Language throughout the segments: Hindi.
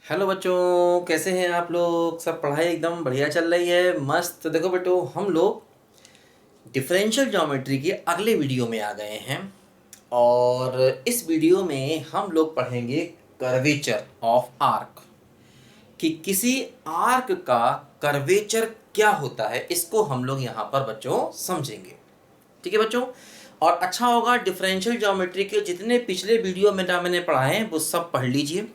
हेलो बच्चों, कैसे हैं आप लोग। सब पढ़ाई एकदम बढ़िया चल रही है, मस्त। तो देखो बेटो, हम लोग डिफरेंशियल ज्योमेट्री के अगले वीडियो में आ गए हैं और इस वीडियो में हम लोग पढ़ेंगे कर्वेचर ऑफ आर्क, कि किसी आर्क का कर्वेचर क्या होता है। इसको हम लोग यहाँ पर बच्चों समझेंगे। ठीक है बच्चों। और अच्छा होगा, डिफरेंशियल ज्योमेट्री के जितने पिछले वीडियो में मैंने पढ़ाए हैं वो सब पढ़ लीजिए।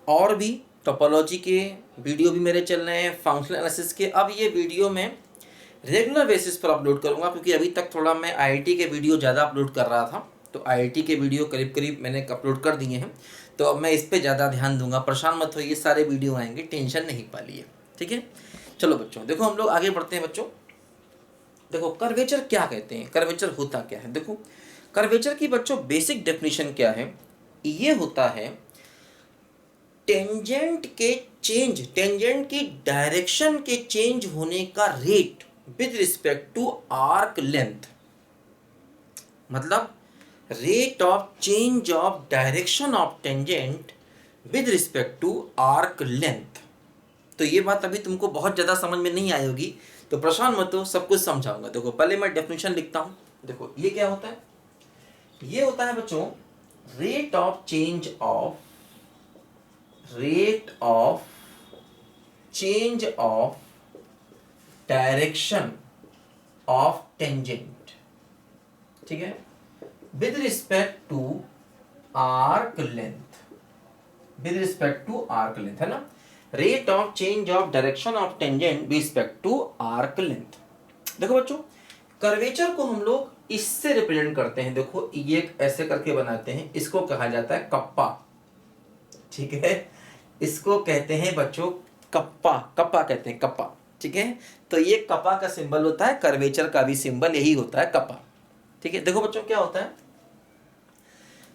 और भी टोपोलॉजी के वीडियो भी मेरे चल रहे हैं, फंक्शनल एनालिसिस के। अब ये वीडियो मैं रेगुलर बेसिस पर अपलोड करूंगा, क्योंकि अभी तक थोड़ा मैं आईआईटी के वीडियो ज़्यादा अपलोड कर रहा था, तो आईआईटी के वीडियो करीब करीब मैंने अपलोड कर दिए हैं। तो अब मैं इस पर ज़्यादा ध्यान दूंगा। परेशान मत होइए, सारे वीडियो आएंगे, टेंशन नहीं पालिए। ठीक है, चलो बच्चों, देखो हम लोग आगे बढ़ते हैं। बच्चों देखो, कर्वेचर क्या कहते हैं, कर्वेचर होता क्या है। देखो, कर्वेचर की बच्चों बेसिक डेफिनेशन क्या है। ये होता है टेंजेंट की डायरेक्शन के चेंज होने का rate with respect to arc length. मतलब rate of change of direction of tangent with respect to arc length. तो ये बात अभी तुमको बहुत ज़्यादा समझ में नहीं आई होगी, तो परेशान मत हो, सब कुछ समझाऊंगा। देखो पहले मैं डेफिनेशन लिखता हूँ। देखो ये क्या होता है, ये होता है बच्चों rate of change of direction of tangent. ठीक है, with respect to arc length, with respect to arc length, है ना। Rate of change of direction of tangent with respect to arc length. देखो बच्चों, कर्वेचर को हम लोग इससे रिप्रेजेंट करते हैं। देखो ये ऐसे करके बनाते हैं, इसको कहा जाता है कप्पा। ठीक है, इसको कहते हैं बच्चों कप्पा, कप्पा कहते हैं, कप्पा। ठीक है, तो ये कप्पा का सिंबल होता है, कर्वेचर का भी सिंबल यही होता है, कप्पा। ठीक है, देखो बच्चों क्या होता है,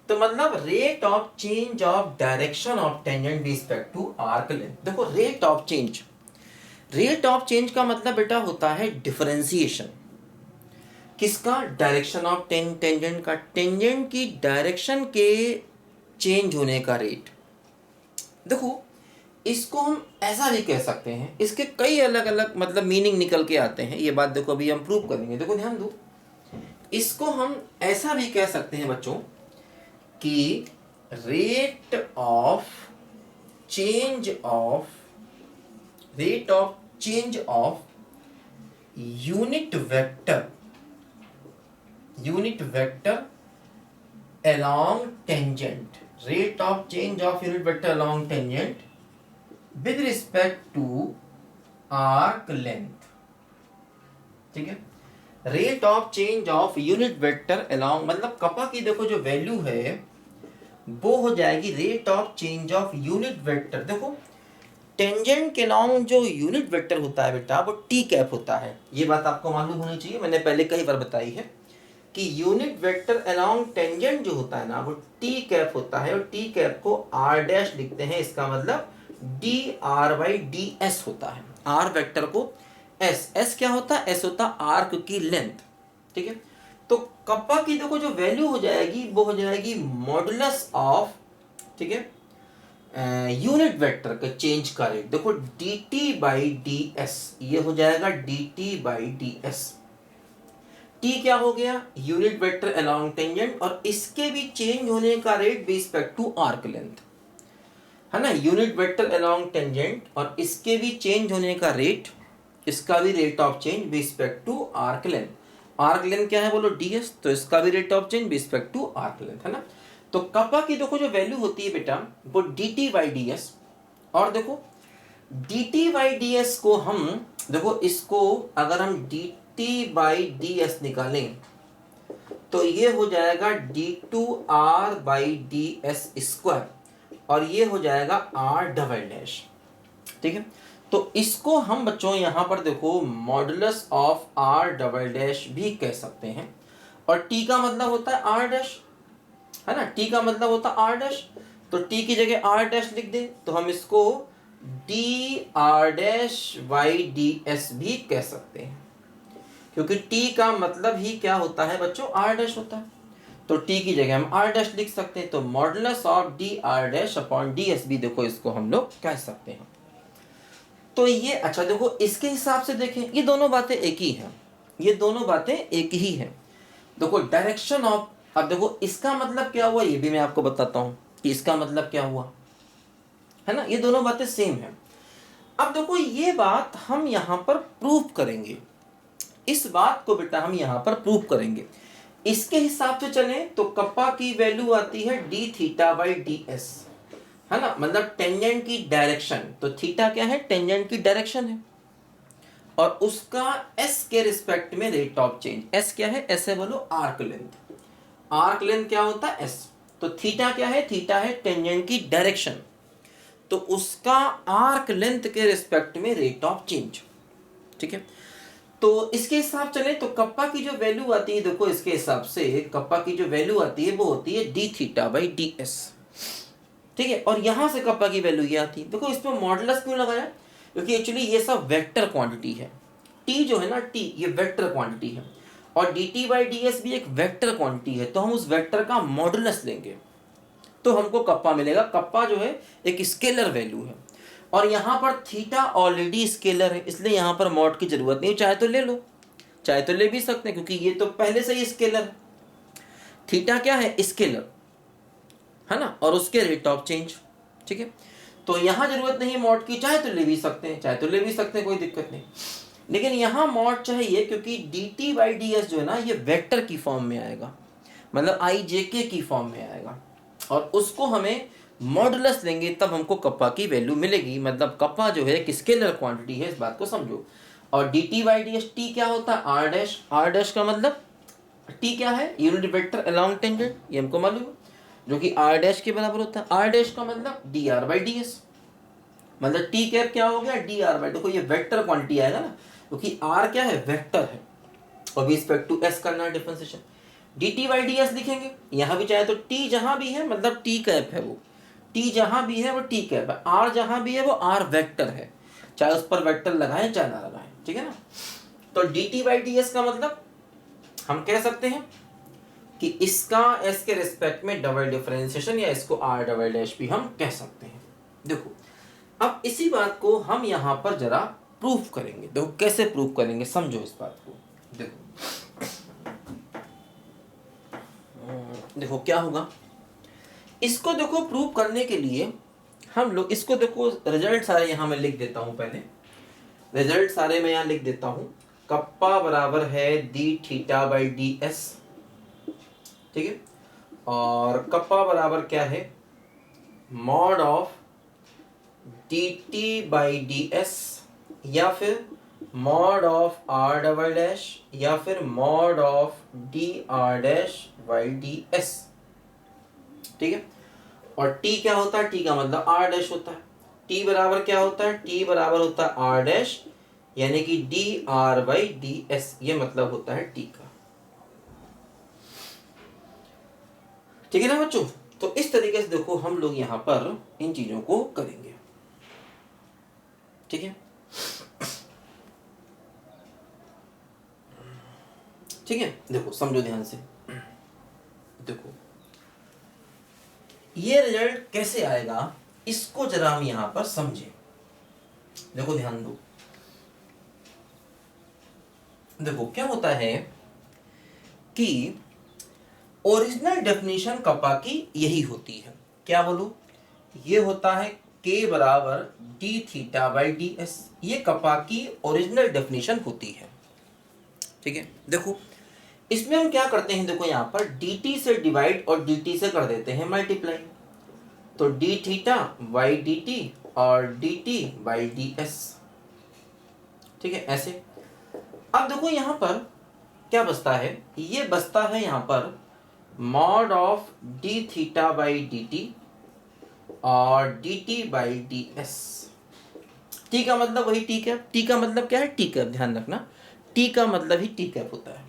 तो मतलब rate of change of direction of tangent respect to arc length. देखो रेट ऑफ चेंज का मतलब बेटा होता है डिफरेंशिएशन। किसका? डायरेक्शन ऑफ टेंजेंट का, टेंजेंट की डायरेक्शन के चेंज होने का रेट। देखो इसको हम ऐसा भी कह सकते हैं, इसके कई अलग अलग मतलब मीनिंग निकल के आते हैं। ये बात देखो अभी हम प्रूव करेंगे। देखो ध्यान दो, इसको हम ऐसा भी कह सकते हैं बच्चों कि rate of change of unit vector along tangent, rate of change of unit vector along tangent with respect to arc length। ठीक है, rate of change of unit vector along, मतलब कपा की देखो जो वैल्यू है वो हो जाएगी rate of change of unit vector. देखो टेंजेंट के along जो यूनिट वेक्टर होता है बेटा वो टी कैप होता है। ये बात आपको मालूम होनी चाहिए, मैंने पहले कई बार बताई है कि यूनिट वेक्टर अलोंग टेंजेंट जो होता है ना वो टी कैप होता है, और टी कैप को आर डैश लिखते हैं। इसका मतलब D r by D S होता है। आर वेक्टर को एस क्या होता है? एस होता है आर्क की लेंथ। ठीक है, तो कप्पा की देखो जो वैल्यू हो जाएगी वो हो जाएगी मॉडुलस ऑफ, ठीक है, यूनिट वेक्टर का चेंज का रेट। देखो D T by D S, ये हो जाएगा D T by D s. T क्या हो गया? यूनिट वेक्टर अलोंग टेंजेंट, और इसके भी चेंज होने का rate with respect to arc length, है ना। यूनिट वेक्टर अलोंग टेंजेंट और इसके भी चेंज होने का रेट, इसका भी rate of change with respect to arc length. Arc length क्या है बोलो? ds, तो इसका भी rate of change with respect to arc length, है ना। तो कप्पा की देखो जो वैल्यू होती है बेटा वो dt बाई ds, और देखो dt बाई ds को हम देखो, इसको अगर हम dt बाई ds निकालें तो ये हो जाएगा d2r by D S square, और ये हो जाएगा r डबल डैश। ठीक है, तो इसको हम बच्चों यहाँ पर देखो modulus of r double dash भी कह सकते हैं। और t का मतलब होता है r डैश, है ना। t का मतलब होता है r डैश, तो t की जगह r डैश लिख दे तो हम इसको D R dash by D S भी कह सकते हैं, क्योंकि t का मतलब ही क्या होता है बच्चों? r डैश होता है। तो टी की जगह हम आर डैश लिख सकते हैं, तो modulus of D R dash upon D S भी देखो इसको हम लोग कह सकते हैं। तो ये अच्छा देखो इसके हिसाब से देखें, ये दोनों बातें एक ही हैं, ये दोनों बातें एक ही हैं। देखो डायरेक्शन ऑफ, अब देखो इसका मतलब क्या हुआ ये भी मैं आपको बताता हूं कि इसका मतलब क्या हुआ, है ना, ये दोनों बातें सेम है। अब देखो ये बात हम यहां पर प्रूव करेंगे, इस बात को बेटा हम यहां पर प्रूव करेंगे। इसके हिसाब से चलें तो कप्पा की वैल्यू आती है D theta by D S, है ना, मतलब टेंजेंट की डायरेक्शन, तो थीटा क्या है, टेंजेंट की डायरेक्शन है, और उसका एस के रिस्पेक्ट में रेट ऑफ चेंज, एस क्या है, एस है बोलो आर्क लेंथ, आर्क लेंथ क्या होता है एस, तो थीटा क्या है, थीटा है टेंजेंट की डायरेक्शन, तो उसका आर्क लेंथ के रिस्पेक्ट में रेट ऑफ चेंज। ठीक है, तो इसके हिसाब चले तो कप्पा की जो वैल्यू आती है, देखो इसके हिसाब से कप्पा की जो वैल्यू आती है वो होती है D theta by D S. ठीक है, और यहां से कप्पा की वैल्यू ये आती है, देखो इसमें मॉडुलस क्यों लगाया, क्योंकि एक्चुअली ये सब वेक्टर क्वांटिटी है, टी जो है ना, टी ये वेक्टर क्वांटिटी है, और d T by D S भी एक वेक्टर क्वांटिटी है, तो हम उस वेक्टर का मॉडुलस लेंगे तो हमको कप्पा मिलेगा। कप्पा जो है एक स्केलर वैल्यू है, और यहाँ पर थीटा ऑलरेडी स्केलर है, इसलिए यहाँ पर मॉड की जरूरत नहीं, चाहे तो ले लो, चाहे तो ले भी सकते हैं, क्योंकि ये तो पहले से ही स्केलर है, थीटा क्या है स्केलर, है ना, और उसके रेट ऑफ चेंज। ठीक है, तो यहाँ जरूरत नहीं मॉड की, चाहे तो ले भी सकते हैं, चाहे तो ले भी सकते हैं, कोई दिक्कत नहीं, लेकिन यहाँ मॉड चाहिए क्योंकि D T by D S जो है ना ये वेक्टर की फॉर्म में आएगा, मतलब आई जे के की फॉर्म में आएगा, और उसको हमें मॉडुलस लेंगे तब हमको कप्पा की वैल्यू मिलेगी, मतलब कप्पा जो है एक स्केलर क्वांटिटी है, इस बात को समझो। और d T by D s, T क्या होता है आर डैश, आर डैश का मतलब टी क्या है, यूनिट वेक्टर अलोंग टेंजेंट, ये हमको मालूम है, जो कि आर डैश के बराबर होता है, आर डैश का मतलब D r by D S, मतलब टी कैप क्या हो गया डी आर बाई, देखो ये वेक्टर क्वांटिटी आएगा ना, क्योंकि आर क्या है वेक्टर है, और भी रिस्पेक्ट टू एस करना है differentiation, D T by D S लिखेंगे, यहाँ भी चाहे तो टी जहां भी है मतलब टी कैप है, वो टी जहां भी है वो टी कैप है, आर जहां भी है वो आर वेक्टर है, चाहे उस पर वेक्टर लगाएं चाहे ना लगाएं, ठीक है ना। तो D T by D S का मतलब हम कह सकते हैं कि इसका एस के रिस्पेक्ट में डबल डिफरेंशिएशन, या इसको आर डबल डैश भी हम कह सकते हैं। देखो अब इसी बात को हम यहाँ पर जरा प्रूफ करेंगे, देखो कैसे प्रूफ करेंगे, समझो इस बात को। देखो क्या होगा, इसको देखो प्रूव करने के लिए हम लोग इसको देखो, रिजल्ट सारे यहाँ मैं लिख देता हूँ, पहले रिजल्ट सारे मैं यहाँ लिख देता हूँ। कप्पा बराबर है D theta by D S, ठीक है, और कप्पा बराबर क्या है mod of D T by D S, या फिर mod of R double dash, या फिर mod of D R dash by D S. ठीक है, और टी क्या होता है, टी का मतलब आर डैश होता है, टी बराबर क्या होता है, टी बराबर होता है आर डैश, यानी कि D r by D S, ये मतलब होता है टी का। ठीक है ना बच्चों, तो इस तरीके से देखो हम लोग यहां पर इन चीजों को करेंगे। ठीक है, ठीक है, देखो समझो ध्यान से, देखो ये रिजल्ट कैसे आएगा इसको जरा हम यहां पर समझे, देखो ध्यान दो। देखो क्या होता है कि ओरिजिनल डेफिनेशन कप्पा की यही होती है, क्या बोलूं, ये होता है k बराबर D theta by D S, ये कप्पा की ओरिजिनल डेफिनेशन होती है। ठीक है, देखो इसमें हम क्या करते हैं, देखो यहाँ पर dt से डिवाइड और dt से कर देते हैं मल्टीप्लाई, तो d theta by d t और d T by D S. ठीक है, ऐसे। अब देखो यहाँ पर क्या बचता है, ये बचता है यहाँ पर mod of d theta by d t और d T by D s. T का मतलब वही टी कैप, टी का मतलब क्या है टी कैप, ध्यान रखना टी का मतलब ही टी कैप होता है।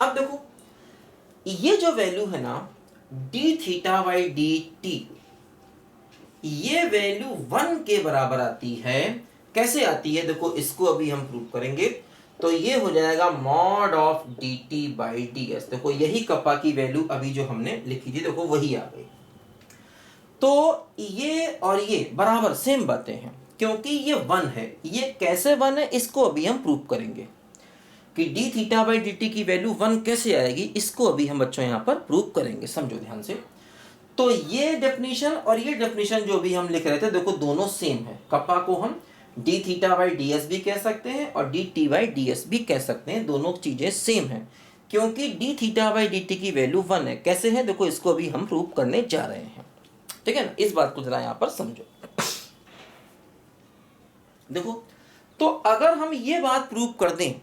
अब देखो ये जो वैल्यू है ना D theta by d T, ये वैल्यू 1 के बराबर आती है। कैसे आती है देखो, इसको अभी हम प्रूव करेंगे। तो ये हो जाएगा mod of D T by D S. देखो यही कप्पा की वैल्यू अभी जो हमने लिखी थी, देखो वही आ गई। तो ये और ये बराबर सेम बातें हैं, क्योंकि ये 1 है। ये कैसे 1 है इसको अभी हम प्रूव करेंगे कि D theta by d T की वैल्यू 1 कैसे आएगी, इसको अभी हम बच्चों यहाँ पर प्रूव करेंगे। समझो ध्यान से। तो ये डेफिनेशन और ये डेफिनेशन जो भी हम लिख रहे थे, देखो दोनों सेम है। कप्पा को हम D theta by D S भी कह सकते हैं और d T by D S भी कह सकते हैं, दोनों चीजें सेम है, क्योंकि D theta by d T की वैल्यू 1 है। कैसे है देखो, इसको अभी हम प्रूव करने जा रहे हैं। ठीक है ना, इस बात को जरा यहाँ पर समझो। देखो तो अगर हम ये बात प्रूव कर दें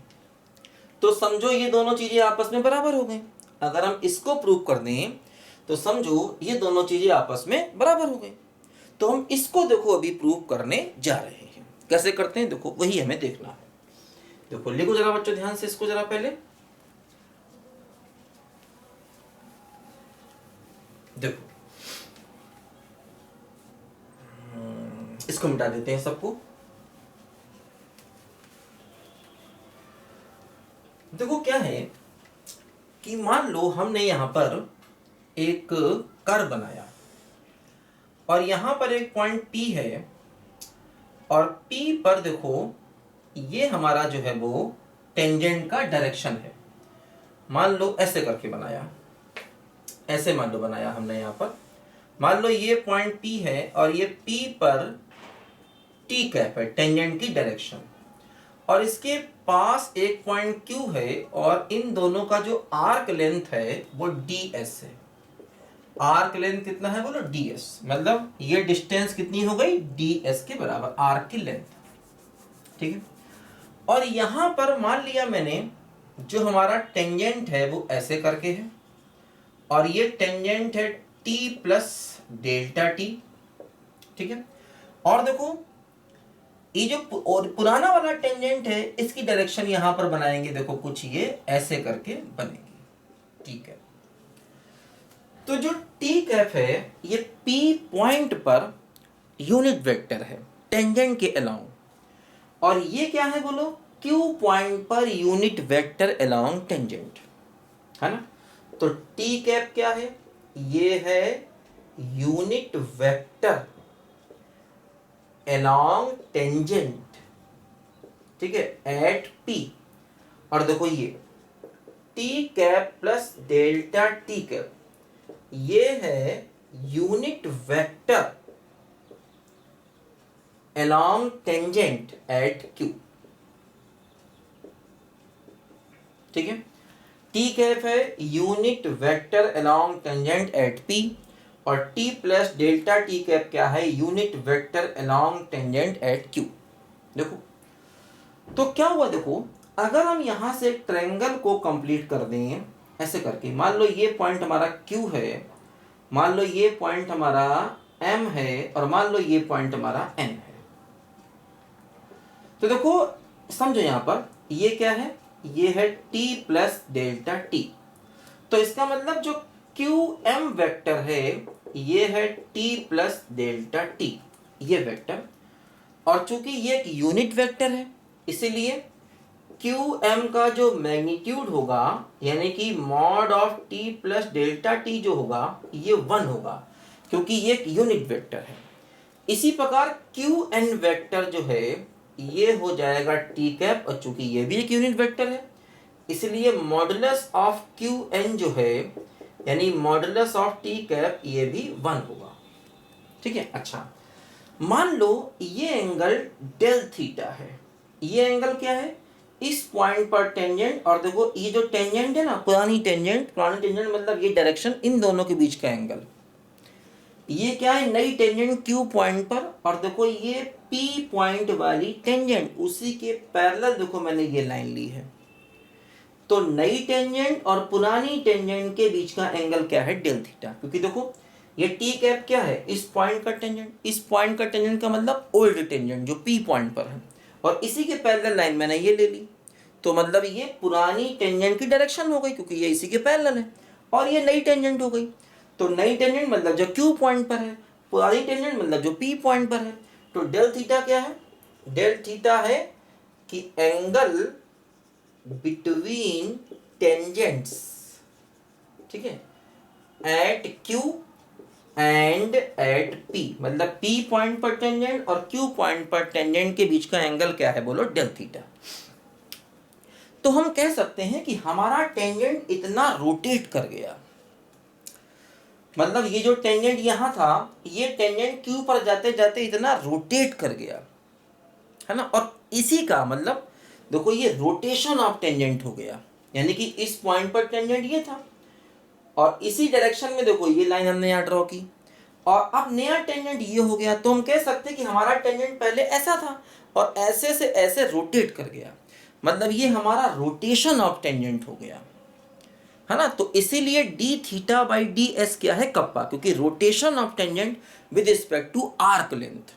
तो समझो ये दोनों चीजें आपस में बराबर हो गई। अगर हम इसको प्रूव कर दें तो समझो ये दोनों चीजें आपस में बराबर हो गई। तो हम इसको देखो अभी प्रूव करने जा रहे हैं। कैसे करते हैं देखो, वही हमें देखना है। देखो लिखो जरा बच्चों ध्यान से इसको जरा पहले। देखो इसको मिटा देते हैं सबको। देखो क्या है कि मान लो हमने यहां पर एक कर्व बनाया और यहां पर एक पॉइंट P है और P पर देखो ये हमारा जो है वो टेंजेंट का डायरेक्शन है। मान लो ऐसे करके बनाया, ऐसे मान लो बनाया हमने यहां पर। मान लो ये पॉइंट P है और ये P पर T कैप है, टेंजेंट की डायरेक्शन, और इसके पास एक पॉइंट Q है और इन दोनों का जो आर्क लेंथ है वो ds है। आर्क लेंथ कितना है बोलो, ds, मतलब ये डिस्टेंस कितनी हो गई, ds के बराबर आर्क की लेंथ। ठीक है, और यहां पर मान लिया मैंने जो हमारा टेंजेंट है वो ऐसे करके है और ये टेंजेंट है t प्लस डेल्टा टी। ठीक है, और देखो ये जो पुराना वाला टेंजेंट है इसकी डायरेक्शन यहां पर बनाएंगे, देखो कुछ ये ऐसे करके बनेगी। ठीक है, तो जो टी कैप है ये P point per unit vector है टेंजेंट के अलोंग, और ये क्या है बोलो, Q point per unit vector along tangent, है ना। तो टी कैप क्या है, ये है यूनिट वेक्टर along टेंजेंट, ठीक है, एट P। और देखो ये T cap plus delta T cap ये है unit vector along tangent at Q। ठीक है, T कैप है unit vector along tangent at P और T plus delta T cap क्या है, unit vector along tangent at Q। देखो तो क्या हुआ, देखो अगर हम यहां से ट्रायंगल को कंप्लीट कर दें ऐसे करके, मान लो ये पॉइंट हमारा Q है, मान लो ये पॉइंट हमारा M है और मान लो ये पॉइंट हमारा N है। तो देखो समझो यहां पर ये क्या है, ये है T प्लस डेल्टा T। तो इसका मतलब जो QM वेक्टर है ये है T प्लस डेल्टा T, ये वेक्टर, और चूंकि ये एक यूनिट वेक्टर है इसीलिए QM का जो मैग्नीट्यूड होगा यानी कि mod of T plus delta T जो होगा ये 1 होगा, क्योंकि ये एक यूनिट वेक्टर है। इसी प्रकार QN वेक्टर जो है ये हो जाएगा T कैप, और चूंकि ये भी एक यूनिट वेक्टर है इसलिए मॉडुलस ऑफ QN जो है यानी मॉडुलस ऑफ T कैप ये भी 1 होगा। ठीक है, अच्छा मान लो ये एंगल डेल थीटा है, ये एंगल क्या है, इस पॉइंट पर टेंजेंट, और देखो ये जो टेंजेंट है ना, पुरानी टेंजेंट मतलब ये डायरेक्शन, इन दोनों के बीच का एंगल, ये क्या है, नई टेंजेंट Q पॉइंट पर, और देखो ये P पॉइंट वाली टेंजेंट उसी के पैरेलल देखो मैंने ये लाइन ली है। तो नई टेंजेंट और पुरानी टेंजेंट के बीच का एंगल क्या है, डेल थीटा, क्योंकि देखो ये T कैप क्या है, इस पॉइंट का टेंजेंट, इस पॉइंट का टेंजेंट का मतलब ओल्ड टेंजेंट जो P पॉइंट पर है, और इसी के पैरेलल लाइन मैंने ये ले ली। तो मतलब ये पुरानी टेंजेंट की डायरेक्शन हो गई क्योंकि ये इसी के पैरेलल है, और ये नई टेंजेंट हो गई। तो नई टेंजेंट मतलब जो Q पॉइंट पर है, पुरानी टेंजेंट मतलब जो P पॉइंट पर है। तो डेल थीटा क्या है, डेल थीटा है कि एंगल बिटवीन टेंजेंट्स, ठीक है, at Q and at P, मतलब P पॉइंट पर टेंजेंट और Q पॉइंट पर टेंजेंट के बीच का एंगल क्या है, बोलो डेल थीटा। तो हम कह सकते हैं कि हमारा टेंजेंट इतना रोटेट कर गया, मतलब ये जो टेंजेंट यहां था, ये टेंजेंट Q पर जाते जाते इतना रोटेट कर गया, है ना। और इसी का मतलब देखो ये रोटेशन ऑफ टेंजेंट हो गया, यानी कि इस पॉइंट पर टेंजेंट ये था और इसी डायरेक्शन में देखो ये लाइन हमने यहाँ ड्रॉ की और अब नया टेंजेंट ये हो गया। तो हम कह सकते हैं कि हमारा टेंजेंट पहले ऐसा था और ऐसे से ऐसे रोटेट कर गया, मतलब ये हमारा रोटेशन ऑफ टेंजेंट हो गया, है ना। तो इसीलिए D theta by D S क्या है, कप्पा, क्योंकि rotation of tangent with respect to arc length,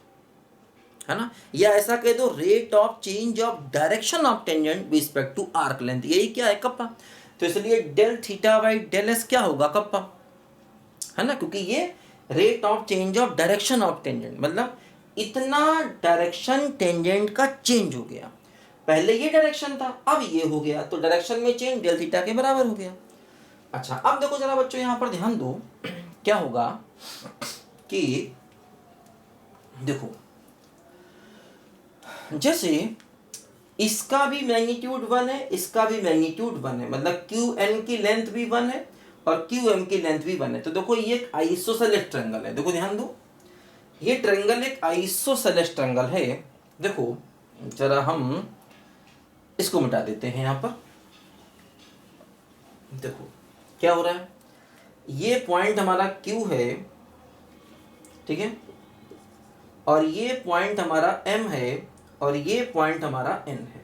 है ना। या ऐसा कह दो rate of change of direction of tangent with respect to arc length, यही क्या है, कप्पा। तो इसलिए del theta by del S क्या होगा, कप्पा, है ना, क्योंकि ये rate of change of direction of tangent, मतलब इतना डायरेक्शन टेंजेंट का चेंज हो गया, पहले ये डायरेक्शन था अब ये हो गया, तो डायरेक्शन में चेंज डेल थीटा के बराबर हो गया। अच्छा अब देखो जरा बच्चों यहां पर ध्यान दो, क्या होगा कि देखो जैसे इसका भी मैग्नीट्यूड 1 है, इसका भी मैग्नीट्यूड 1 है, मतलब क्यू एन की लेंथ भी 1 है और क्यू एम की लेंथ भी 1 है। तो देखो ये एक आइसोसेलेस ट्रायंगल है, देखो ध्यान दो, ये ट्रायंगल एक आइसोसेलेस ट्रायंगल है। देखो जरा हम इसको मिटा देते हैं यहां पर, देखो क्या हो रहा है, ये पॉइंट हमारा Q है, ठीक है, और ये पॉइंट हमारा M है और ये पॉइंट हमारा N है।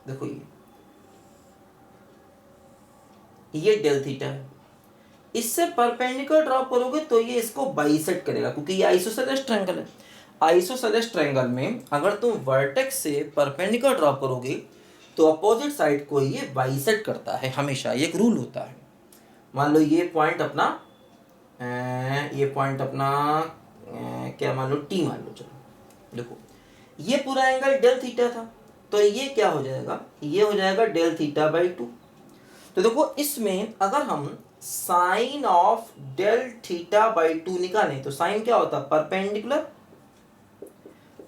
देखो ये डेल थीटा है, इससे परपेंडिकुलर ड्रॉ करोगे तो ये इसको बाइसेक्ट करेगा, क्योंकि ये आइसोसेलेस ट्रायंगल है। आइसोसेलेस ट्रायंगल में अगर तुम वर्टेक्स से परपेंडिकुलर ड्रॉ करोगे तो अपोजिट साइड को ये बाइसेक्ट करता है हमेशा, ये एक रूल होता है। मान लो ये पॉइंट अपना क्या मान लो T मान लो, चलो देखो ये पूरा एंगल डेल थीटा था, तो ये क्या हो जाएगा, ये हो जाएगा डेल थीटा बाई 2। तो देखो इसमें अगर हम sine of del theta by 2 निकालें तो साइन क्या होता है, परपेंडिकुलर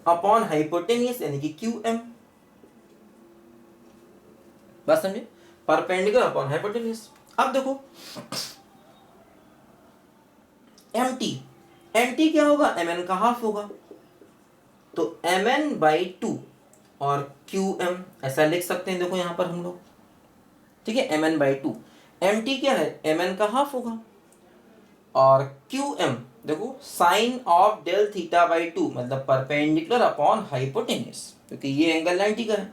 अपॉन हाइपोटेन्यूस, यानी कि QM, बात समझे, परपेंडिकुलर अपॉन हाइपोटेन्यूस। अब देखो MT क्या होगा, MN का हाफ होगा, तो MN बाई 2 और QM ऐसा लिख सकते हैं, देखो यहां पर हम लोग, ठीक है, MN बाई 2, MT क्या है, MN का हाफ होगा, और QM देखो sine of del theta by 2, मतलब परपेंडिकुलर अपॉन हाइपोटेन्यूस, क्योंकि ये एंगल 90 का है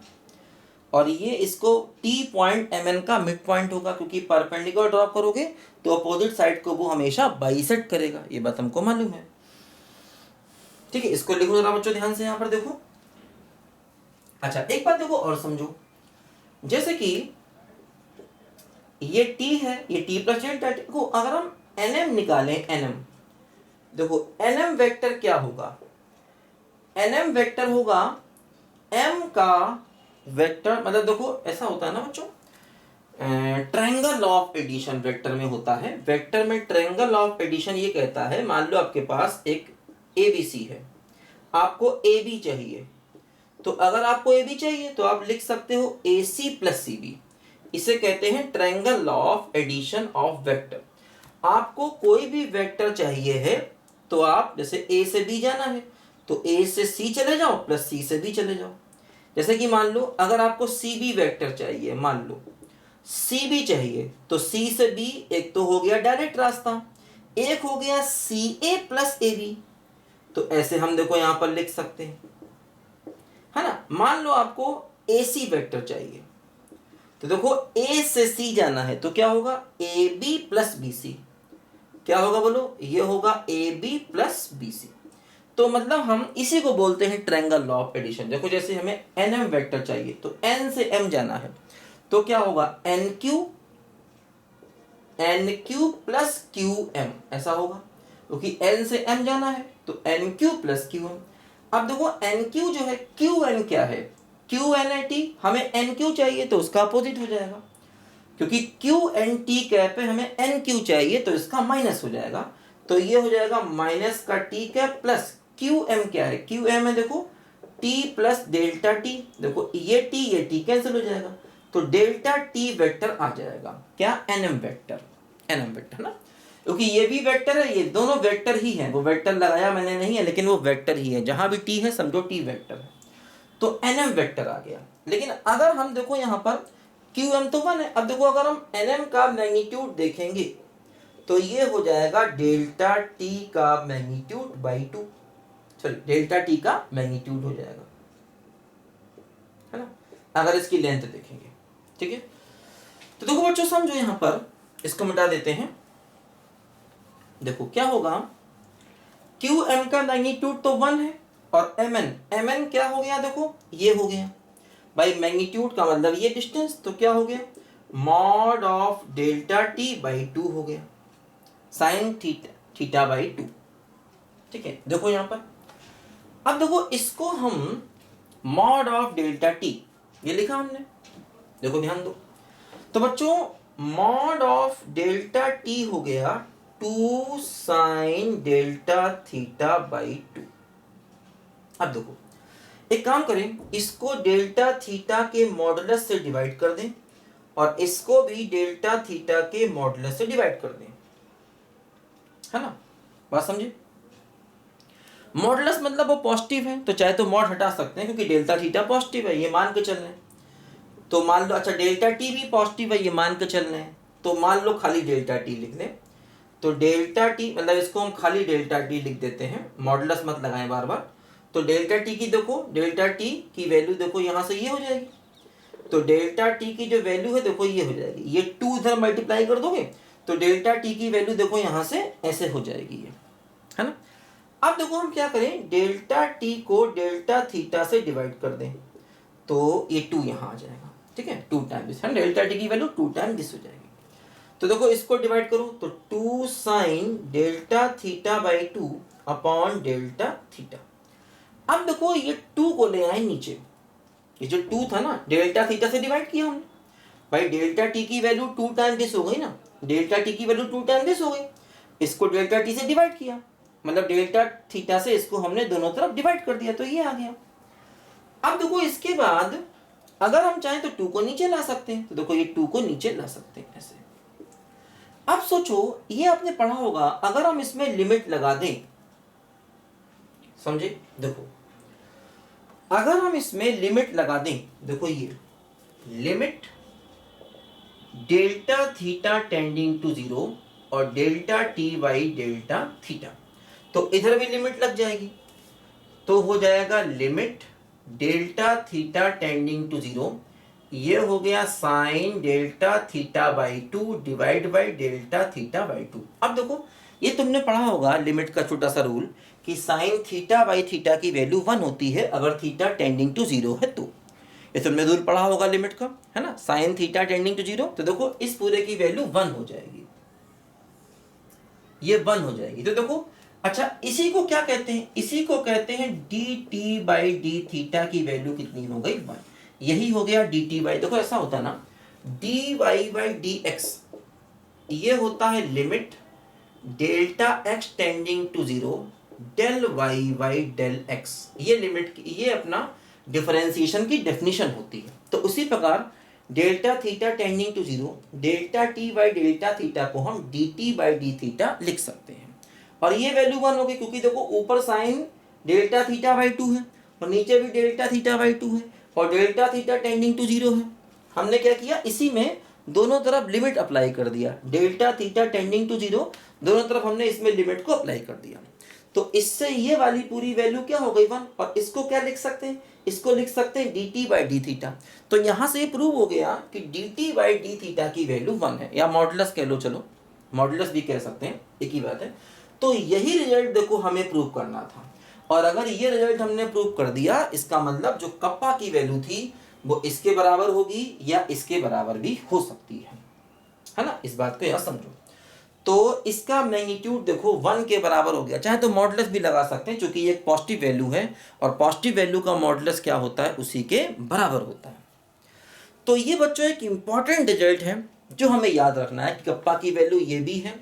और ये इसको T पॉइंट MN का मिड पॉइंट होगा, क्योंकि परपेंडिकुलर ड्रॉ करोगे तो अपोजिट साइड को वो हमेशा बाइसेक्ट करेगा, ये बात हमको मालूम है, ठीक है। इसको लिखो जरा बच्चों ध्यान से, यहां पर देखो। अच्छा एक बात देखो और समझो, जैसे कि ये T है, ये T प्लस डेल्टा T को अगर हम NM निकालें, NM देखो NM वेक्टर क्या होगा, NM वेक्टर होगा M का वेक्टर, मतलब देखो ऐसा होता है ना बच्चों, ट्रायंगल ऑफ एडिशन वेक्टर में होता है, वेक्टर में ट्रायंगल ऑफ एडिशन ये कहता है, मान लो आपके पास एक ABC है, आपको AB चाहिए, तो अगर आपको AB चाहिए तो आप लिख सकते हो AC प्लस CB, इसे कहते हैं triangle of addition of vector. आपको कोई भी वेक्टर चाहिए है तो आप जैसे A से B जाना है तो A से C चले जाओ प्लस C से B चले जाओ। जैसे कि मान लो अगर आपको CB वेक्टर चाहिए, मान लो CB चाहिए तो C से B एक तो हो गया डायरेक्ट रास्ता, एक हो गया CA प्लस AB, तो ऐसे हम देखो यहां पर लिख सकते हैं, है ना। मान लो आपको AC वेक्टर चाहिए तो देखो A से C जाना है तो क्या होगा, AB प्लस BC, क्या होगा बोलो, ये होगा AB प्लस BC। तो मतलब हम इसी को बोलते हैं ट्रायंगल लॉ ऑफ एडिशन। देखो जैसे हमें NM वेक्टर चाहिए तो N से M जाना है तो क्या होगा, NQ प्लस QM ऐसा होगा, क्योंकि N से M जाना है तो NQ प्लस QM। अब देखो NQ जो है, QN क्या है, क्यू एन आई टी, हमें एन क्यू चाहिए तो उसका अपोजिट हो जाएगा, क्योंकि क्यू एन टी कैप पे हमें एन क्यू चाहिए तो इसका माइनस हो जाएगा, तो ये हो जाएगा माइनस का T cap plus Q M, क्या है क्यू एम है देखो टी प्लस डेल्टा टी, देखो ये टी कैंसिल हो जाएगा, तो डेल्टा टी वेक्टर आ जाएगा क्या, एनएम वेक्टर, एनएम वेक्टर ना, क्योंकि ये भी वेक्टर है, ये दोनों वेक्टर ही है, वो वेक्टर लगाया मैंने नहीं है लेकिन वो वेक्टर ही है, जहां भी टी है समझो टी वेक्टर है, तो एनएम वेक्टर आ गया। लेकिन अगर हम देखो यहाँ पर क्यू एम तो 1 है, अब देखो अगर हम एनएम का मैग्नीट्यूड देखेंगे तो ये हो जाएगा डेल्टा टी का magnitude by 2, sorry delta T का मैग्नीट्यूड हो जाएगा, है ना, अगर इसकी लेंथ देखेंगे, ठीक है। तो देखो बच्चों समझो यहाँ पर इसको मिटा देते हैं, देखो क्या होगा, क्यू एम का मैग्नीट्यूड तो 1 है और एम एन क्या हो गया, देखो ये हो गया भाई, मैग्नीट्यूड का मतलब ये डिस्टेंस, तो क्या हो गया mod of delta T by 2 हो गया साइन थीटा बाई 2, ठीक है। देखो यहाँ पर अब देखो इसको हम मॉड ऑफ डेल्टा टी ये लिखा हमने, देखो ध्यान दो, तो बच्चों मॉड ऑफ डेल्टा टी हो गया 2 साइन डेल्टा थीटा बाई 2। अब देखो एक काम करें, इसको डेल्टा थीटा के मॉडुलस से डिवाइड कर दें और इसको भी डेल्टा थीटा के मॉडुलस से डिवाइड कर दें, है ना, बात समझे। मॉडुलस मतलब वो पॉजिटिव है तो चाहे तो मॉड हटा सकते हैं क्योंकि डेल्टा थीटा पॉजिटिव है, ये मान के चल रहे हैं, तो मान लो अच्छा डेल्टा टी भी पॉजिटिव है, ये मान के चल रहे हैं, तो मान लो खाली डेल्टा टी लिख लें, तो डेल्टा टी मतलब इसको हम खाली डेल्टा टी लिख देते हैं, मॉडुलस मत लगाएं बार बार, तो डेल्टा टी की देखो, डेल्टा टी की वैल्यू देखो यहाँ से ये हो जाएगी, तो डेल्टा टी की जो वैल्यू है देखो ये हो जाएगी, ये 2 इधर मल्टीप्लाई कर दोगे तो डेल्टा टी की वैल्यू देखो यहाँ से ऐसे हो जाएगी ये, है ना। अब देखो हम क्या करें, डेल्टा टी को डेल्टा थीटा से डिवाइड कर दें तो ये 2 यहाँ आ जाएगा, ठीक है, 2 टाइम दिस, है डेल्टा टी की वैल्यू 2 टाइम दिस हो जाएगी, तो देखो इसको डिवाइड करो तो 2 sign delta theta by 2 upon delta theta. अब देखो ये 2 को ले आए नीचे, ये जो 2 था ना डेल्टा थीटा से डिवाइड किया हमने, भाई डेल्टा टी की वैल्यू 2 टाइम दिस हो गई ना, डेल्टा टी की वैल्यू 2 टाइम दिस हो गई, इसको डेल्टा टी से डिवाइड किया मतलब डेल्टा थीटा से इसको हमने दोनों तरफ डिवाइड कर दिया तो ये आ गया। अब देखो इसके बाद अगर हम चाहें तो 2 को नीचे ला सकते हैं, तो देखो ये 2 को नीचे ला सकते हैं ऐसे। अब सोचो ये आपने पढ़ा होगा, अगर हम इसमें लिमिट लगा दें, समझे, देखो अगर हम इसमें लिमिट लगा दें, देखो ये limit delta theta tending to 0 और delta T by delta theta, तो इधर भी लिमिट लग जाएगी, तो हो जाएगा limit delta theta tending to 0, ये हो गया sine delta theta by 2 divide by delta theta by 2। अब देखो ये तुमने पढ़ा होगा लिमिट का छोटा सा रूल कि साइन थीटा बाई थीटा की वैल्यू 1 होती है अगर थीटा टेंडिंग टू 0 है तो, ये तुमने रूल पढ़ा होगा लिमिट का, है ना, साइन थीटा टेंडिंग टू 0, तो देखो इस पूरे की वैल्यू 1 हो जाएगी, ये 1 हो जाएगी, तो देखो अच्छा इसी को क्या कहते हैं, इसी को कहते हैं D T by D theta की वैल्यू कितनी हो गई 1, यही हो गया डी टी बाई, देखो ऐसा होता ना D Y by D X, ये होता है limit delta X tending to 0 del Y by del X, ये लिमिट ये अपना डिफरेंशिएशन की डेफिनेशन होती है। तो उसी प्रकार delta theta tending to 0 delta T by delta theta को हम D T by D theta लिख सकते हैं, और ये वैल्यू 1 होगी क्योंकि देखो ऊपर साइन डेल्टा थीटा बाई 2 है और नीचे भी डेल्टा थीटा बाई 2 है और डेल्टा थीटा टेंडिंग टू 0 है। हमने क्या किया, इसी में दोनों तरफ लिमिट अप्लाई कर दिया, डेल्टा थीटा टेंडिंग टू 0 दोनों तरफ हमने इसमें लिमिट को अप्लाई कर दिया, तो इससे ये वाली पूरी वैल्यू क्या हो गई 1, और इसको क्या लिख सकते हैं, इसको लिख सकते हैं D T by D theta. तो यहां से प्रूव हो गया कि D T by D theta की वैल्यू 1 है, या मॉडुलस कह लो, चलो मॉडुलस भी कह सकते हैं, एक ही बात है। तो यही रिजल्ट देखो हमें प्रूव करना था, और अगर ये रिजल्ट हमने प्रूव कर दिया इसका मतलब जो कप्पा की वैल्यू थी वो इसके बराबर होगी या इसके बराबर भी हो सकती है ना, इस बात को याद समझो। तो इसका मैग्नीट्यूड देखो 1 के बराबर हो गया। चाहे तो मॉडुलस भी लगा सकते हैं, क्योंकि ये एक पॉजिटिव वैल्यू है और पॉजिटिव वैल्यू का मॉडुलस क्या होता है, उसी के बराबर होता है। तो ये बच्चों एक इम्पॉर्टेंट रिजल्ट है जो हमें याद रखना है कि कप्पा की वैल्यू ये भी है,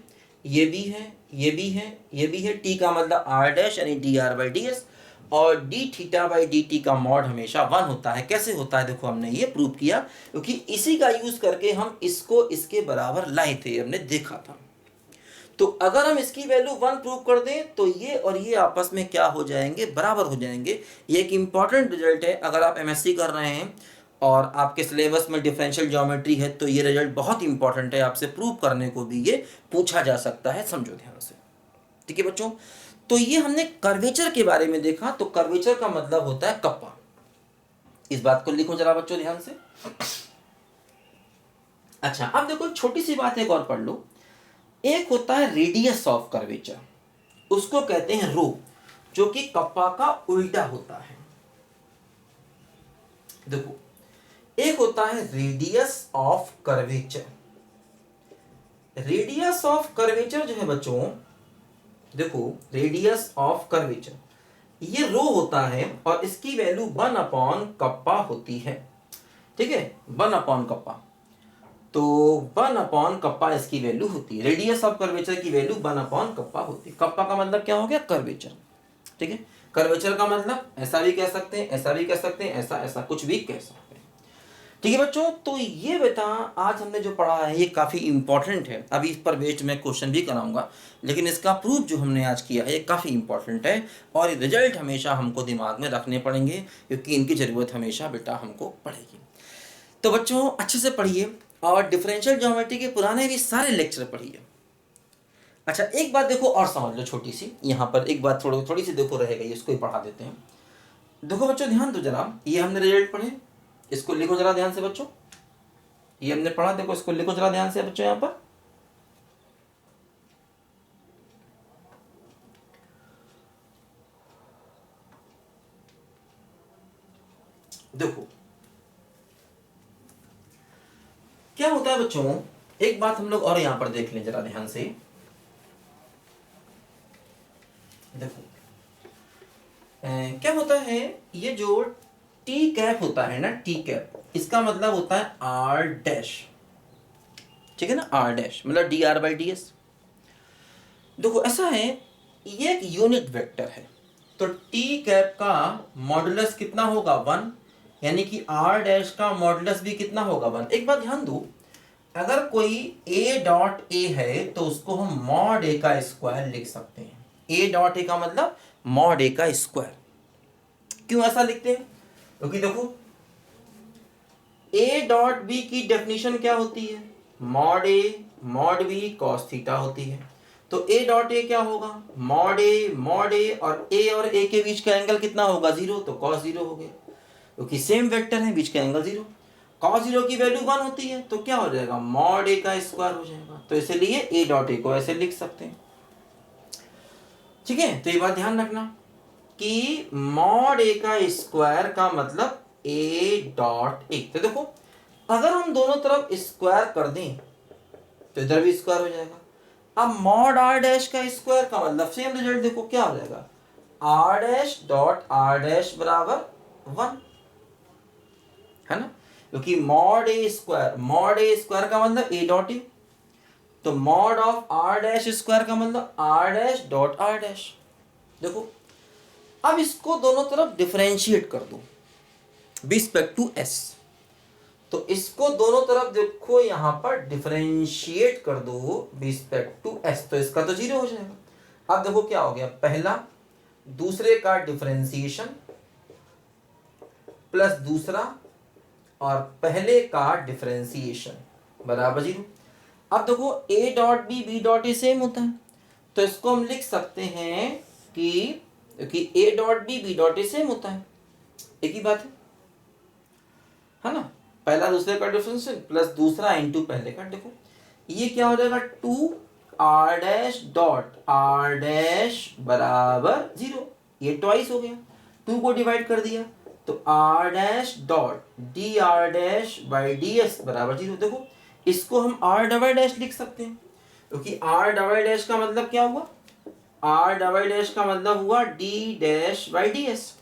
ये भी है, ये भी है, ये भी है। टी का मतलब आर डैश यानी d r by D s, और d theta by d t का मॉड हमेशा 1 होता है। कैसे होता है देखो, हमने ये प्रूव किया, क्योंकि इसी का यूज करके हम इसको इसके बराबर लाए थे, हमने देखा था। तो अगर हम इसकी वैल्यू 1 प्रूव कर दें तो ये और ये आपस में क्या हो जाएंगे, बराबर हो जाएंगे। ये एक इम्पॉर्टेंट रिजल्ट है। अगर आप एमएससी कर रहे हैं और आपके सिलेबस में डिफरेंशियल ज्योमेट्री है तो ये रिजल्ट बहुत इंपॉर्टेंट है, आपसे प्रूव करने को भी ये पूछा जा सकता है, समझो ध्यान से। ठीक है बच्चों, तो ये हमने कर्वेचर के बारे में देखा। तो कर्वेचर का मतलब होता है कप्पा। इस बात को लिखो जरा बच्चों ध्यान से। अच्छा, अब देखो छोटी सी बात एक और पढ़ लो। एक होता है रेडियस ऑफ कर्वेचर, उसको कहते हैं रो, जो कि कप्पा का उल्टा होता है। देखो, एक होता है radius of curvature. Radius of curvature जो है बच्चों, देखो रेडियस ऑफ कर्वेचर ये रो होता है और इसकी वैल्यू 1 अपॉन कप्पा होती है। ठीक है, 1 अपॉन कप्पा। तो 1 अपॉन कप्पा इसकी वैल्यू होती है। रेडियस ऑफ कर्वेचर की वैल्यू 1 अपॉन कप्पा होती है। कप्पा का मतलब क्या हो गया, कर्वेचर। ठीक है, कर्वेचर का मतलब ऐसा भी कह सकते हैं, ऐसा भी कह सकते हैं, ऐसा ऐसा कुछ भी कह सकते हैं। ठीक है बच्चों, तो ये बेटा आज हमने जो पढ़ा है ये काफ़ी इंपॉर्टेंट है। अभी इस पर बेस्ड मैं क्वेश्चन भी कराऊंगा, लेकिन इसका प्रूफ जो हमने आज किया है ये काफ़ी इंपॉर्टेंट है और रिजल्ट हमेशा हमको दिमाग में रखने पड़ेंगे, क्योंकि इनकी ज़रूरत हमेशा बेटा हमको पड़ेगी। तो बच्चों अच्छे से पढ़िए और डिफरेंशियल ज्योमेट्री के पुराने भी सारे लेक्चर पढ़िए। अच्छा, एक बात देखो और समझ लो छोटी सी, यहाँ पर एक बात थोड़ी सी देखो रहेगा, इसको ही पढ़ा देते हैं। देखो बच्चों ध्यान दो जरा, ये हमने रिजल्ट पढ़े, इसको लिखो जरा ध्यान से बच्चों। ये हमने पढ़ा, देखो इसको लिखो जरा ध्यान से बच्चों। यहां पर देखो क्या होता है बच्चों, एक बात हम लोग और यहां पर देख लें जरा ध्यान से। देखो क्या होता है, ये जो टी कैप होता है ना, टी कैप, इसका मतलब होता है आर डैश। ठीक है ना, आर डैश मतलब D r by D S. देखो ऐसा है, ये एक यूनिट वेक्टर है, तो टी कैप का मॉडुलस कितना होगा, 1, यानी कि आर डैश का मॉडुलस भी कितना होगा, 1। एक बात ध्यान दो, अगर कोई ए डॉट ए है तो उसको हम मॉड ए का स्क्वायर लिख सकते हैं। ए डॉट ए का मतलब मॉड ए का स्क्वायर। क्यों ऐसा लिखते हैं, क्योंकि देखो ए डॉट बी की डेफिनेशन क्या होती है, mod A mod B cos theta होती है। तो ए डॉट ए क्या होगा, मॉड ए और ए के बीच का एंगल कितना होगा, 0, तो कॉस 0 हो गया, क्योंकि सेम वेक्टर है, बीच का एंगल 0। कॉस 0 की वैल्यू 1 होती है, तो क्या हो जाएगा, मॉड ए का स्क्वायर हो जाएगा। तो इसलिए ए डॉट ए को ऐसे लिख सकते हैं। ठीक है, तो ये बात ध्यान रखना कि मॉड ए का स्क्वायर का मतलब ए डॉट ए। तो देखो अगर हम दोनों तरफ स्क्वायर कर दें तो इधर भी स्क्वायर हो जाएगा। अब मॉड आर डैश का स्क्वायर का मतलब सेम रिजल्ट, देखो क्या हो जाएगा, R dash dot R dash बराबर 1, है ना, क्योंकि मॉड ए स्क्वायर का मतलब ए डॉट ए, तो mod of R dash square का मतलब are dash dot R dash. देखो अब इसको दोनों तरफ डिफरेंशिएट कर दो रिस्पेक्ट टू एस, तो इसको दोनों तरफ देखो यहां पर डिफरेंशिएट कर दो रिस्पेक्ट टू एस, तो इसका तो 0 हो जाएगा। अब देखो क्या हो गया, पहला दूसरे का डिफरेंशिएशन प्लस दूसरा और पहले का डिफरेंशिएशन बराबर 0। अब देखो A dot B dot A same होता है, तो इसको हम लिख सकते हैं कि A dot B dot A same होता है, एक ही बात है ना, पहला दूसरे का डिफरेंशियल प्लस दूसरा इनटू पहले का। देखो ये क्या हो जाएगा, 2 R dash dot R dash बराबर 0, ये ट्वाइस हो गया, 2 को डिवाइड कर दिया तो R dash dot D R dash by D S बराबर 0। देखो इसको हम आर डबल डैश लिख सकते हैं, क्योंकि आर डबल डैश का मतलब क्या हुआ, आर डबल डैश का मतलब हुआ D dash by D S.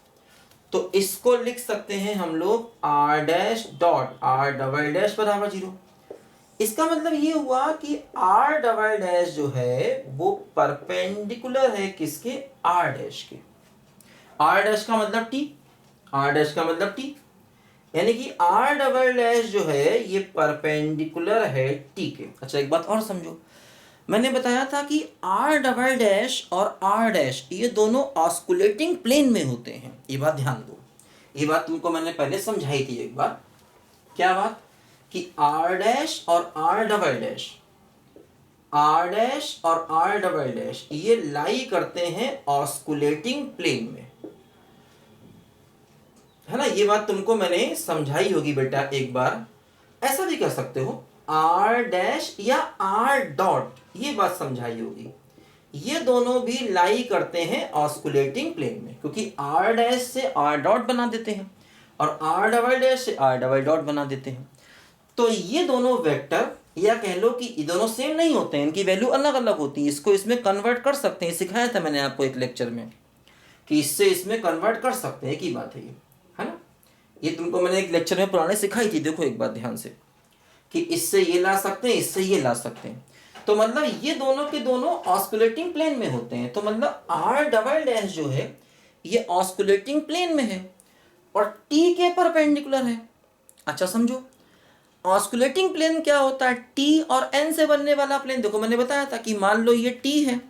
तो इसको लिख सकते हैं हम लोग R dash dot R double dash बराबर 0। इसका मतलब ये हुआ कि आर डबल डैश जो है वो परपेंडिकुलर है किसके, आर डैश के। आर डैश का मतलब टी, आर डैश का मतलब टी, यानी कि आर डबल डैश जो है ये परपेंडिकुलर है टी के। अच्छा एक बात और समझो, मैंने बताया था कि आर डबल डैश और आर डैश ये दोनों ऑस्कुलेटिंग प्लेन में होते हैं। ये बात ध्यान दो, ये बात तुमको मैंने पहले समझाई थी एक बार। क्या बात, कि आर डैश और R double dash, R dash और आर डबल डैश ये लाई करते हैं ऑस्कुलेटिंग प्लेन में, है ना। ये बात तुमको मैंने समझाई होगी बेटा एक बार। ऐसा भी कर सकते हो, आर डैश या आर डॉट, ये बात समझाई होगी। ये दोनों भी लाई करते हैं ऑस्कुलेटिंग प्लेन में, क्योंकि आर डैश से आर डॉट बना देते हैं और आर डबल डैश से आर डबल डॉट बना देते हैं। तो ये दोनों वेक्टर, या कह लो कि ये दोनों सेम नहीं होते हैं, इनकी वैल्यू अलग अलग होती है। इसको इसमें कन्वर्ट कर सकते हैं, सिखाया था मैंने आपको एक लेक्चर में कि इससे इसमें कन्वर्ट कर सकते हैं, की बात है ये, है ना। ये तुमको मैंने एक लेक्चर में पुराने सिखाई थी। देखो एक बात ध्यान से, कि इससे ये ला सकते हैं, इससे ये ला सकते हैं। तो मतलब ये दोनों के दोनों ऑस्कुलेटिंग प्लेन में होते हैं। तो मतलब आर डबल डैश जो है ये ऑस्कुलेटिंग प्लेन में है और टी के परपेंडिकुलर है। अच्छा समझो, ऑस्कुलेटिंग प्लेन क्या होता है, टी और एन से बनने वाला प्लेन। देखो मैंने बताया था कि मान लो ये टी है,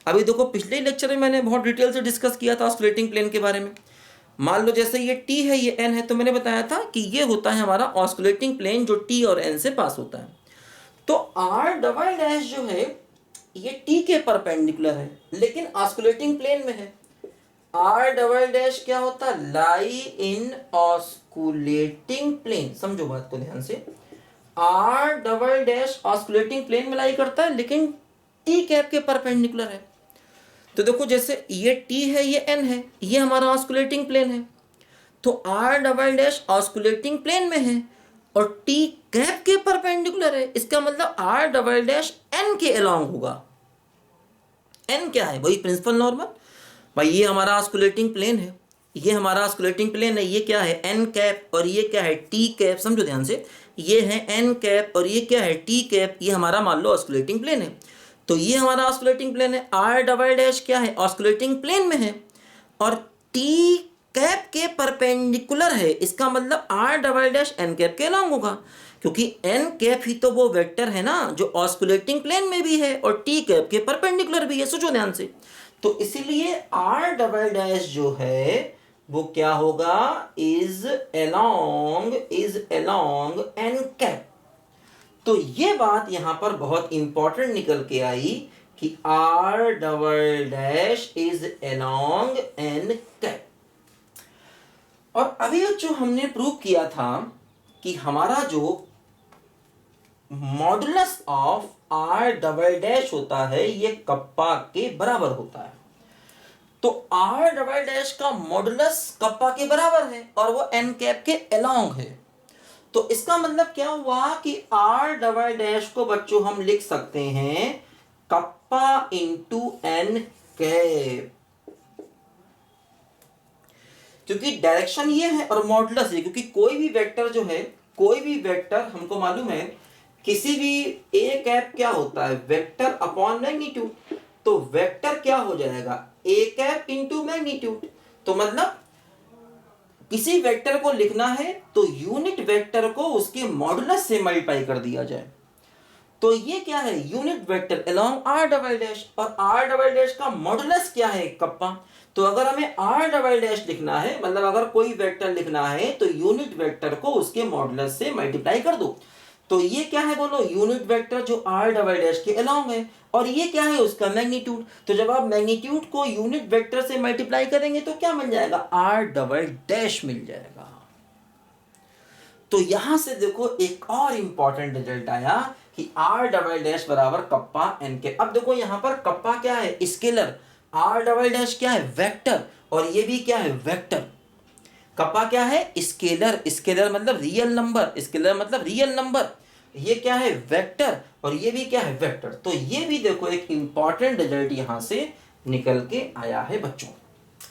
अभी देखो पिछले लेक्चर में मैंने बहुत डिटेल से डिस्कस किया था ऑस्कुलेटिंग प्लेन के बारे में। मान लो जैसे ये टी है, ये एन है, तो मैंने बताया था कि ये होता है हमारा ऑस्कुलेटिंग प्लेन जो टी और एन से पास होता है। तो आर डबल डैश जो है ये टी के परपेंडिकुलर है लेकिन ऑस्कुलेटिंग प्लेन में है। आर डबल डैश क्या होता है, लाई इन ऑस्कुलेटिंग प्लेन। समझो बात को ध्यान से, R double dash osculating plane में लाई करता है लेकिन टी कैप के परपेंडिकुलर है। तो देखो जैसे ये टी है, ये एन है, ये हमारा ऑस्कुलेटिंग प्लेन है। तो R double dash osculating plane में है और टी कैप के परपेंडिकुलर है। इसका मतलब आर डबल डैश एन के अलोंग होगा। एन क्या है, वही प्रिंसिपल नॉर्मल। भाई ये हमारा ऑस्कुलेटिंग प्लेन है, ये हमारा ऑस्कुलेटिंग प्लेन है, ये क्या है एन कैप और ये क्या है टी कैप। समझो ध्यान से, ये है एन कैप और ये क्या है टी कैप। ये हमारा मान लो ऑस्कुलेटिंग प्लेन है। तो ये हमारा ऑस्कुलेटिंग प्लेन है, आर डबल डैश क्या है ऑस्कुलेटिंग प्लेन में है और टी कैप के परपेंडिकुलर है। इसका मतलब R double dash N cap के अलोंग होगा, क्योंकि एन कैप ही तो वो वेक्टर है ना जो ऑस्कुलेटिंग प्लेन में भी है और टी कैप के परपेंडिकुलर भी है। सोचो ध्यान से, तो इसीलिए आर डबल डैश जो है वो क्या होगा, इज अलोंग एन कैप। तो ये बात यहां पर बहुत इंपॉर्टेंट निकल के आई कि R double dash is along N cap. और अभी जो हमने प्रूव किया था कि हमारा जो modulus of R double dash होता है ये कप्पा के बराबर होता है। तो आर डबल डैश का मॉडुलस कप्पा के बराबर है और वो एन कैप के अलोंग है। तो इसका मतलब क्या हुआ कि आर डबल डैश को बच्चों हम लिख सकते हैं कप्पा इंटू एन कैप, क्योंकि डायरेक्शन ये है और मॉडुलस है। क्योंकि कोई भी वेक्टर जो है, कोई भी वेक्टर हमको मालूम है किसी भी ए कैप क्या होता है, वेक्टर अपॉन मैग्नीट्यूड। तो वेक्टर क्या हो जाएगा, ए कैप इंटू मैग्नीट्यूड। तो मतलब किसी वेक्टर को लिखना है तो यूनिट वेक्टर को उसके मॉडुलस से मल्टीप्लाई कर दिया जाए। तो ये क्या है, unit vector along are double dash, और आर डबल डैश का मॉडुलस क्या है, कप्पा। तो अगर हमें आर डबल डैश लिखना है, मतलब अगर कोई वेक्टर लिखना है तो यूनिट वेक्टर को उसके मॉडुलस से मल्टीप्लाई कर दो। तो ये क्या है बोलो, यूनिट वेक्टर जो आर डबल डैश के अलोंग है, और ये क्या है उसका मैग्नीट्यूड। तो जब आप मैग्नीट्यूड को यूनिट वेक्टर से मल्टीप्लाई करेंगे तो क्या मिल जाएगा, आर डबल डैश मिल जाएगा। तो यहां से देखो एक और इंपॉर्टेंट रिजल्ट आया कि आर डबल डैश बराबर कप्पा एन के। अब देखो यहां पर कप्पा क्या है, स्केलर, आर डबल डैश क्या है, वेक्टर, और ये भी क्या है, वेक्टर। कप्पा क्या है, स्केलर, स्केलर मतलब रियल नंबर, स्केलर मतलब रियल नंबर। ये क्या है, वेक्टर, और ये भी क्या है, वेक्टर। तो ये भी देखो एक इंपॉर्टेंट रिजल्ट यहाँ से निकल के आया है बच्चों,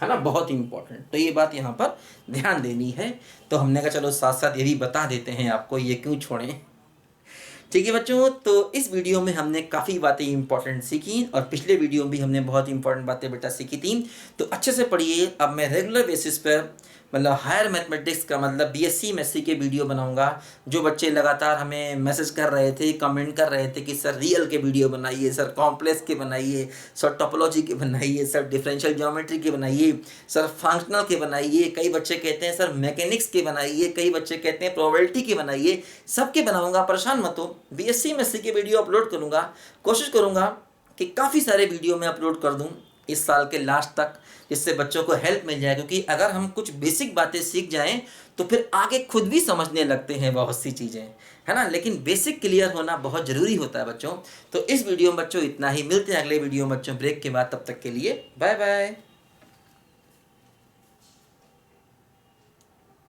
है ना, बहुत इंपॉर्टेंट। तो ये बात यहाँ पर ध्यान देनी है। तो हमने कहा चलो साथ साथ ये भी बता देते हैं आपको, ये क्यों छोड़ें। ठीक है बच्चों, तो इस वीडियो में हमने काफ़ी बातें इंपॉर्टेंट सीखी, और पिछले वीडियो में भी हमने बहुत इंपॉर्टेंट बातें बेटा सीखी थी। तो अच्छे से पढ़िए। अब मैं रेगुलर बेसिस पर मतलब हायर मैथमेटिक्स का मतलब बीएससी मैथ्स के वीडियो बनाऊंगा। जो बच्चे लगातार हमें मैसेज कर रहे थे, कमेंट कर रहे थे कि सर रियल के वीडियो बनाइए, सर कॉम्प्लेक्स के बनाइए, सर टोपोलॉजी के बनाइए, सर डिफरेंशियल ज्योमेट्री के बनाइए, सर फंक्शनल के बनाइए, कई बच्चे कहते हैं सर मैकेनिक्स के बनाइए, कई बच्चे कहते हैं प्रोबेबिलिटी के बनाइए, सबके बनाऊंगा, परेशान मत हो। बीएससी मैथ्स के वीडियो अपलोड करूँगा, कोशिश करूँगा कि काफ़ी सारे वीडियो मैं अपलोड कर दूँ इस साल के लास्ट तक, जिससे बच्चों को हेल्प मिल जाए। क्योंकि अगर हम कुछ बेसिक बातें सीख जाएं तो फिर आगे खुद भी समझने लगते हैं बहुत सी चीज़ें, है ना। लेकिन बेसिक क्लियर होना बहुत ज़रूरी होता है बच्चों। तो इस वीडियो में बच्चों इतना ही, मिलते हैं अगले वीडियो में बच्चों ब्रेक के बाद। तब तक के लिए बाय बाय।